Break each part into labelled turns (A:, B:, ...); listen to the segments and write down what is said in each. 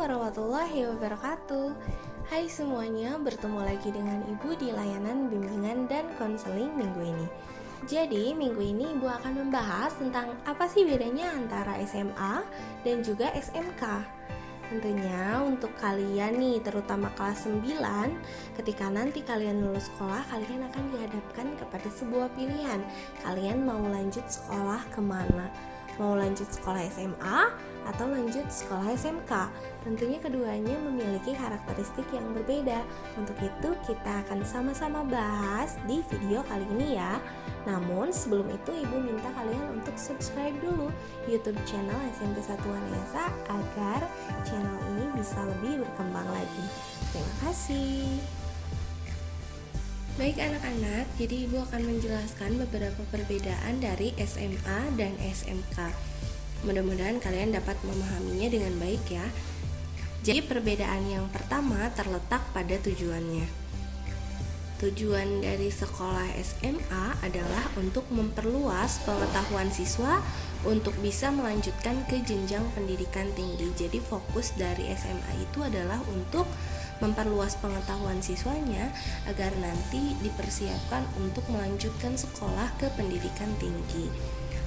A: warahmatullahi wabarakatuh. Hai semuanya, bertemu lagi dengan Ibu di layanan bimbingan dan konseling minggu ini. Jadi minggu ini Ibu akan membahas tentang apa sih bedanya antara SMA dan juga SMK. Tentunya untuk kalian nih, terutama kelas 9, ketika nanti kalian lulus sekolah, kalian akan dihadapkan kepada sebuah pilihan. Kalian mau lanjut sekolah kemana? Mau lanjut sekolah SMA atau lanjut sekolah SMK? Tentunya keduanya memiliki karakteristik yang berbeda. Untuk itu kita akan sama-sama bahas di video kali ini ya. Namun sebelum itu Ibu minta kalian untuk subscribe dulu YouTube channel SMP Satuan Esa agar channel ini bisa lebih berkembang lagi. Terima kasih. Baik anak-anak, jadi Ibu akan menjelaskan beberapa perbedaan dari SMA dan SMK. Mudah-mudahan kalian dapat memahaminya dengan baik ya. Jadi perbedaan yang pertama terletak pada tujuannya. Tujuan dari sekolah SMA adalah untuk memperluas pengetahuan siswa untuk bisa melanjutkan ke jenjang pendidikan tinggi. Jadi fokus dari SMA itu adalah untuk memperluas pengetahuan siswanya agar nanti dipersiapkan untuk melanjutkan sekolah ke pendidikan tinggi.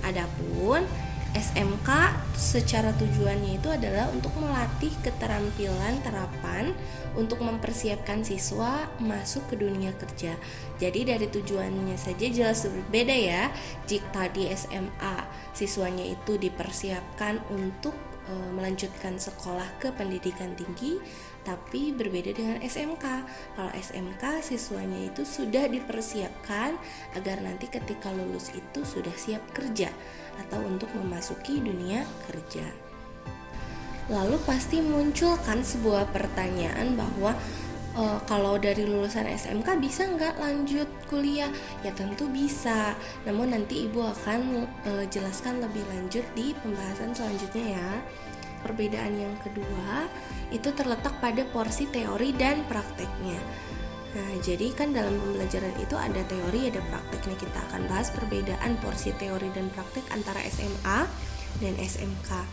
A: Adapun SMK secara tujuannya itu adalah untuk melatih keterampilan terapan untuk mempersiapkan siswa masuk ke dunia kerja. Jadi dari tujuannya saja jelas berbeda ya. Jika di SMA siswanya itu dipersiapkan untuk melanjutkan sekolah ke pendidikan tinggi, tapi berbeda dengan SMK. Kalau SMK siswanya itu sudah dipersiapkan agar nanti ketika lulus itu sudah siap kerja atau untuk memasuki dunia kerja. Lalu pasti muncul kan sebuah pertanyaan bahwa kalau dari lulusan SMK bisa nggak lanjut kuliah? Ya tentu bisa, namun nanti Ibu akan jelaskan lebih lanjut di pembahasan selanjutnya ya. Perbedaan yang kedua itu terletak pada porsi teori dan prakteknya. Nah, jadi kan dalam pembelajaran itu ada teori, ada prakteknya. Kita akan bahas perbedaan porsi teori dan praktek antara SMA dan SMK.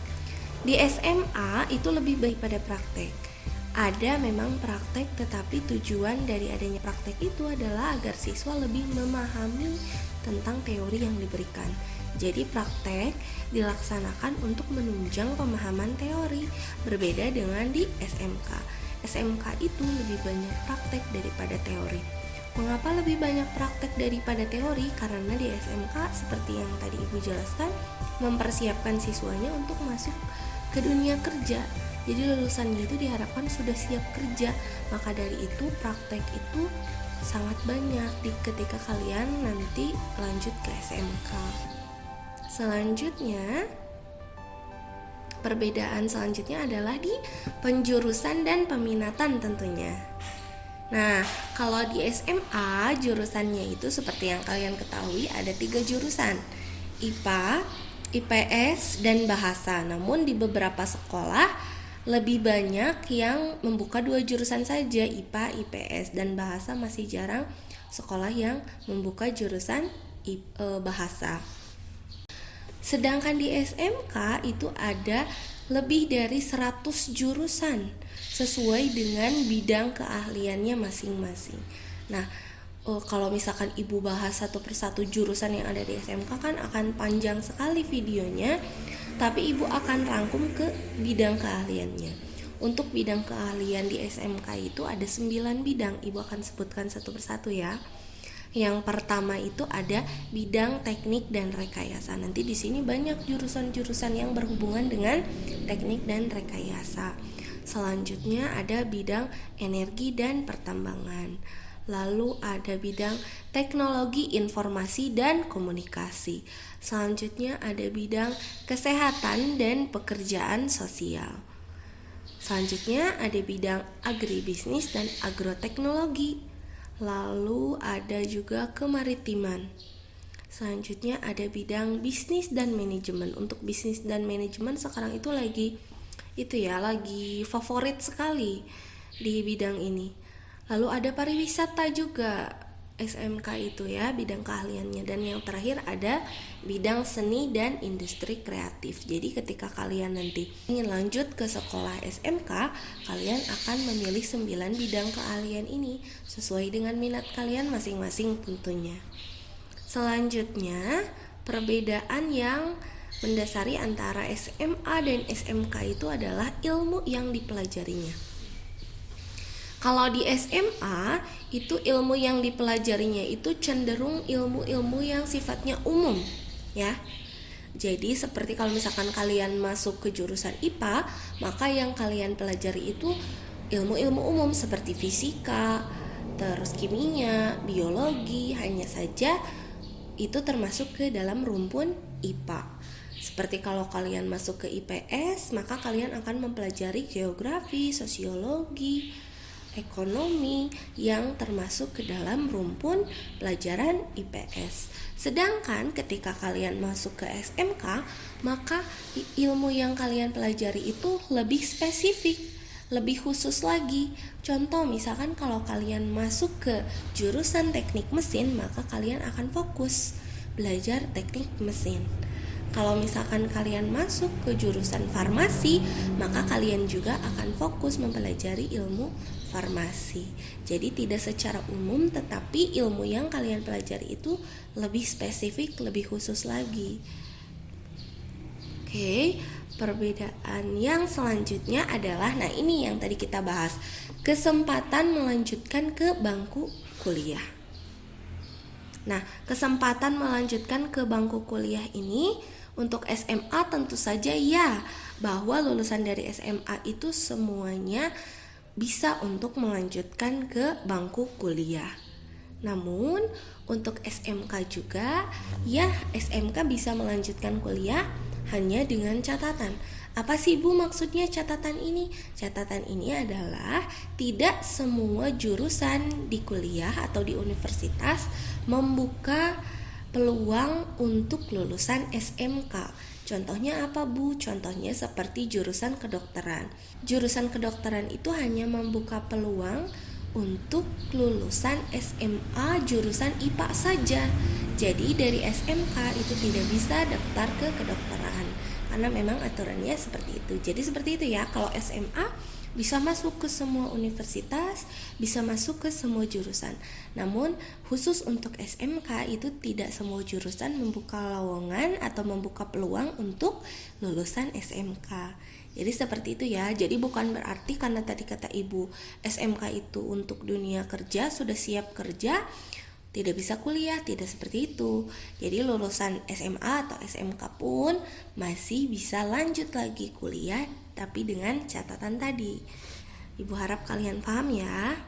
A: Di SMA itu lebih baik pada praktek. Ada memang praktek, tetapi tujuan dari adanya praktek itu adalah agar siswa lebih memahami tentang teori yang diberikan. Jadi praktek dilaksanakan untuk menunjang pemahaman teori, berbeda dengan di SMK. SMK itu lebih banyak praktek daripada teori. Mengapa lebih banyak praktek daripada teori? Karena di SMK seperti yang tadi Ibu jelaskan, mempersiapkan siswanya untuk masuk ke dunia kerja. Jadi lulusannya itu diharapkan sudah siap kerja. Maka dari itu praktek itu sangat banyak ketika kalian nanti lanjut ke SMK. Selanjutnya, perbedaan selanjutnya adalah di penjurusan dan peminatan tentunya. Nah, kalau di SMA jurusannya itu seperti yang kalian ketahui ada 3 jurusan, IPA, IPS, dan bahasa. Namun di beberapa sekolah lebih banyak yang membuka 2 jurusan saja, IPA, IPS, dan bahasa masih jarang sekolah yang membuka jurusan bahasa. Sedangkan di SMK itu ada lebih dari 100 jurusan sesuai dengan bidang keahliannya masing-masing. Nah, kalau misalkan Ibu bahas satu persatu jurusan yang ada di SMK kan akan panjang sekali videonya, tapi Ibu akan rangkum ke bidang keahliannya. Untuk bidang keahlian di SMK itu ada 9 bidang, Ibu akan sebutkan satu persatu ya. Yang pertama itu ada bidang teknik dan rekayasa. Nanti di sini banyak jurusan-jurusan yang berhubungan dengan teknik dan rekayasa. Selanjutnya ada bidang energi dan pertambangan. Lalu ada bidang teknologi informasi dan komunikasi. Selanjutnya ada bidang kesehatan dan pekerjaan sosial. Selanjutnya ada bidang agribisnis dan agroteknologi. Lalu ada juga kemaritiman. Selanjutnya ada bidang bisnis dan manajemen. Untuk bisnis dan manajemen sekarang itu lagi favorit sekali di bidang ini. Lalu ada pariwisata juga. SMK itu ya, bidang keahliannya. Dan yang terakhir ada bidang seni dan industri kreatif. Jadi ketika kalian nanti ingin lanjut ke sekolah SMK, kalian akan memilih 9 bidang keahlian ini sesuai dengan minat kalian masing-masing tentunya. Selanjutnya, perbedaan yang mendasari antara SMA dan SMK itu adalah ilmu yang dipelajarinya. Kalau di SMA, itu ilmu yang dipelajarinya itu cenderung ilmu-ilmu yang sifatnya umum, ya. Jadi seperti kalau misalkan kalian masuk ke jurusan IPA, maka yang kalian pelajari itu ilmu-ilmu umum seperti fisika, terus kimia, biologi, hanya saja itu termasuk ke dalam rumpun IPA. Seperti kalau kalian masuk ke IPS, maka kalian akan mempelajari geografi, sosiologi, ekonomi yang termasuk ke dalam rumpun pelajaran IPS. Sedangkan ketika kalian masuk ke SMK, maka ilmu yang kalian pelajari itu lebih spesifik, lebih khusus lagi. Contoh misalkan kalau kalian masuk ke jurusan teknik mesin, maka kalian akan fokus belajar teknik mesin. Kalau misalkan kalian masuk ke jurusan farmasi, maka kalian juga akan fokus mempelajari ilmu farmasi. Jadi tidak secara umum, tetapi ilmu yang kalian pelajari itu lebih spesifik, lebih khusus lagi. Oke, perbedaan yang selanjutnya adalah, nah ini yang tadi kita bahas, kesempatan melanjutkan ke bangku kuliah. Nah, kesempatan melanjutkan ke bangku kuliah ini untuk SMA tentu saja ya, bahwa lulusan dari SMA itu semuanya bisa untuk melanjutkan ke bangku kuliah. Namun untuk SMK juga ya, SMK bisa melanjutkan kuliah hanya dengan catatan. Apa sih Bu maksudnya catatan ini? Catatan ini adalah tidak semua jurusan di kuliah atau di universitas membuka peluang untuk lulusan SMK. Contohnya apa Bu? Contohnya seperti jurusan kedokteran. Jurusan kedokteran itu hanya membuka peluang untuk lulusan SMA jurusan IPA saja. Jadi dari SMK itu tidak bisa daftar ke kedokteran karena memang aturannya seperti itu. Jadi seperti itu ya, kalau SMA bisa masuk ke semua universitas, bisa masuk ke semua jurusan. Namun khusus untuk SMK itu tidak semua jurusan membuka lowongan atau membuka peluang untuk lulusan SMK. Jadi seperti itu ya. Jadi bukan berarti karena tadi kata Ibu SMK itu untuk dunia kerja, sudah siap kerja, tidak bisa kuliah, tidak seperti itu. Jadi lulusan SMA atau SMK pun masih bisa lanjut lagi kuliah, tapi dengan catatan tadi. Ibu harap kalian paham ya.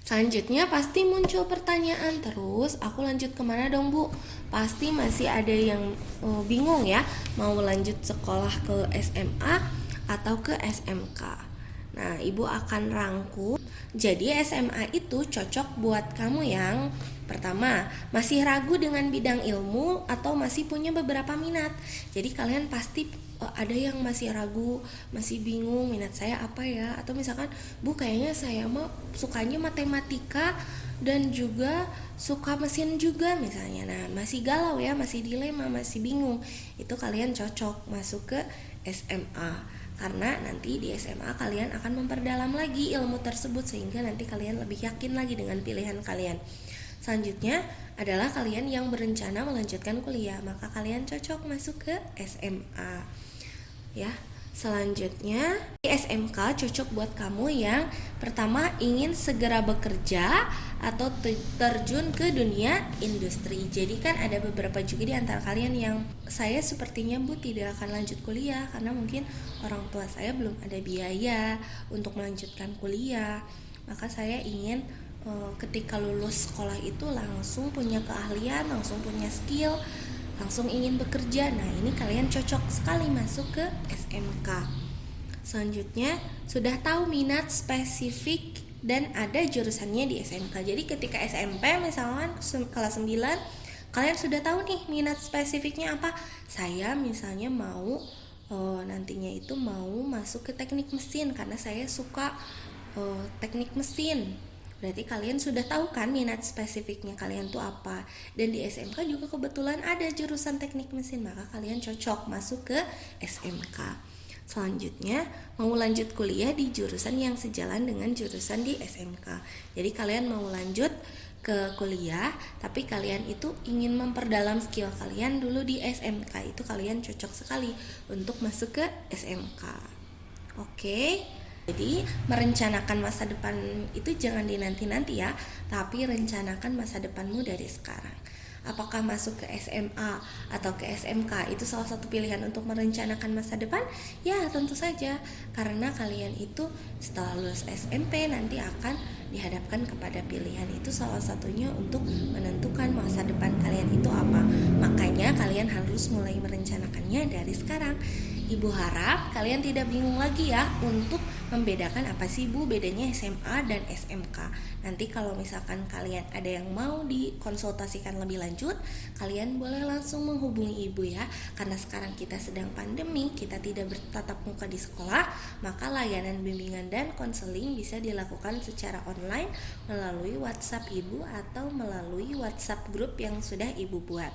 A: Selanjutnya pasti muncul pertanyaan, terus aku lanjut kemana dong Bu? Pasti masih ada yang bingung ya, mau lanjut sekolah ke SMA atau ke SMK. Nah, Ibu akan rangkum. Jadi SMA itu cocok buat kamu yang pertama, masih ragu dengan bidang ilmu atau masih punya beberapa minat. Jadi kalian pasti ada yang masih ragu, masih bingung minat saya apa ya, atau misalkan Bu kayaknya saya mah sukanya matematika dan juga suka mesin juga misalnya. Nah, masih galau ya, masih dilema, masih bingung. Itu kalian cocok masuk ke SMA. Karena nanti di SMA kalian akan memperdalam lagi ilmu tersebut sehingga nanti kalian lebih yakin lagi dengan pilihan kalian. Selanjutnya adalah kalian yang berencana melanjutkan kuliah, maka kalian cocok masuk ke SMA. Ya. Selanjutnya, di SMK cocok buat kamu yang pertama ingin segera bekerja atau terjun ke dunia industri. Jadi kan ada beberapa juga di antara kalian yang saya sepertinya Bu tidak akan lanjut kuliah karena mungkin orang tua saya belum ada biaya untuk melanjutkan kuliah. Maka saya ingin ketika lulus sekolah itu langsung punya keahlian, langsung punya skill, langsung ingin bekerja. Nah, ini kalian cocok sekali masuk ke SMK. Selanjutnya, sudah tahu minat spesifik dan ada jurusannya di SMK. Jadi ketika SMP misalkan kelas 9, kalian sudah tahu nih minat spesifiknya apa. Saya misalnya mau nantinya itu mau masuk ke teknik mesin karena saya suka teknik mesin. Berarti kalian sudah tahu kan minat spesifiknya kalian tuh apa. Dan di SMK juga kebetulan ada jurusan teknik mesin, maka kalian cocok masuk ke SMK. Selanjutnya, mau lanjut kuliah di jurusan yang sejalan dengan jurusan di SMK. Jadi kalian mau lanjut ke kuliah, tapi kalian itu ingin memperdalam skill kalian dulu di SMK, itu kalian cocok sekali untuk masuk ke SMK. Oke. Jadi merencanakan masa depan itu jangan dinanti-nanti ya, tapi rencanakan masa depanmu dari sekarang. Apakah masuk ke SMA atau ke SMK itu salah satu pilihan untuk merencanakan masa depan? Ya tentu saja, karena kalian itu setelah lulus SMP nanti akan dihadapkan kepada pilihan itu, salah satunya untuk menentukan masa depan kalian itu apa. Makanya kalian harus mulai merencanakannya dari sekarang. Ibu harap kalian tidak bingung lagi ya untuk membedakan apa sih Bu bedanya SMA dan SMK. Nanti kalau misalkan kalian ada yang mau dikonsultasikan lebih lanjut, kalian boleh langsung menghubungi Ibu ya. Karena sekarang kita sedang pandemi, kita tidak bertatap muka di sekolah, maka layanan bimbingan dan konseling bisa dilakukan secara online melalui WhatsApp Ibu atau melalui WhatsApp grup yang sudah Ibu buat.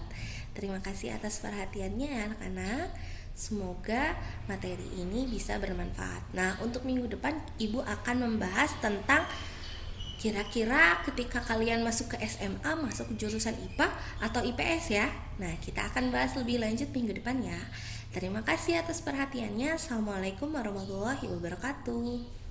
A: Terima kasih atas perhatiannya ya anak-anak. Semoga materi ini bisa bermanfaat. Nah, untuk minggu depan Ibu akan membahas tentang kira-kira ketika kalian masuk ke SMA, masuk ke jurusan IPA atau IPS ya. Nah, kita akan bahas lebih lanjut minggu depan ya. Terima kasih atas perhatiannya. Assalamualaikum warahmatullahi wabarakatuh.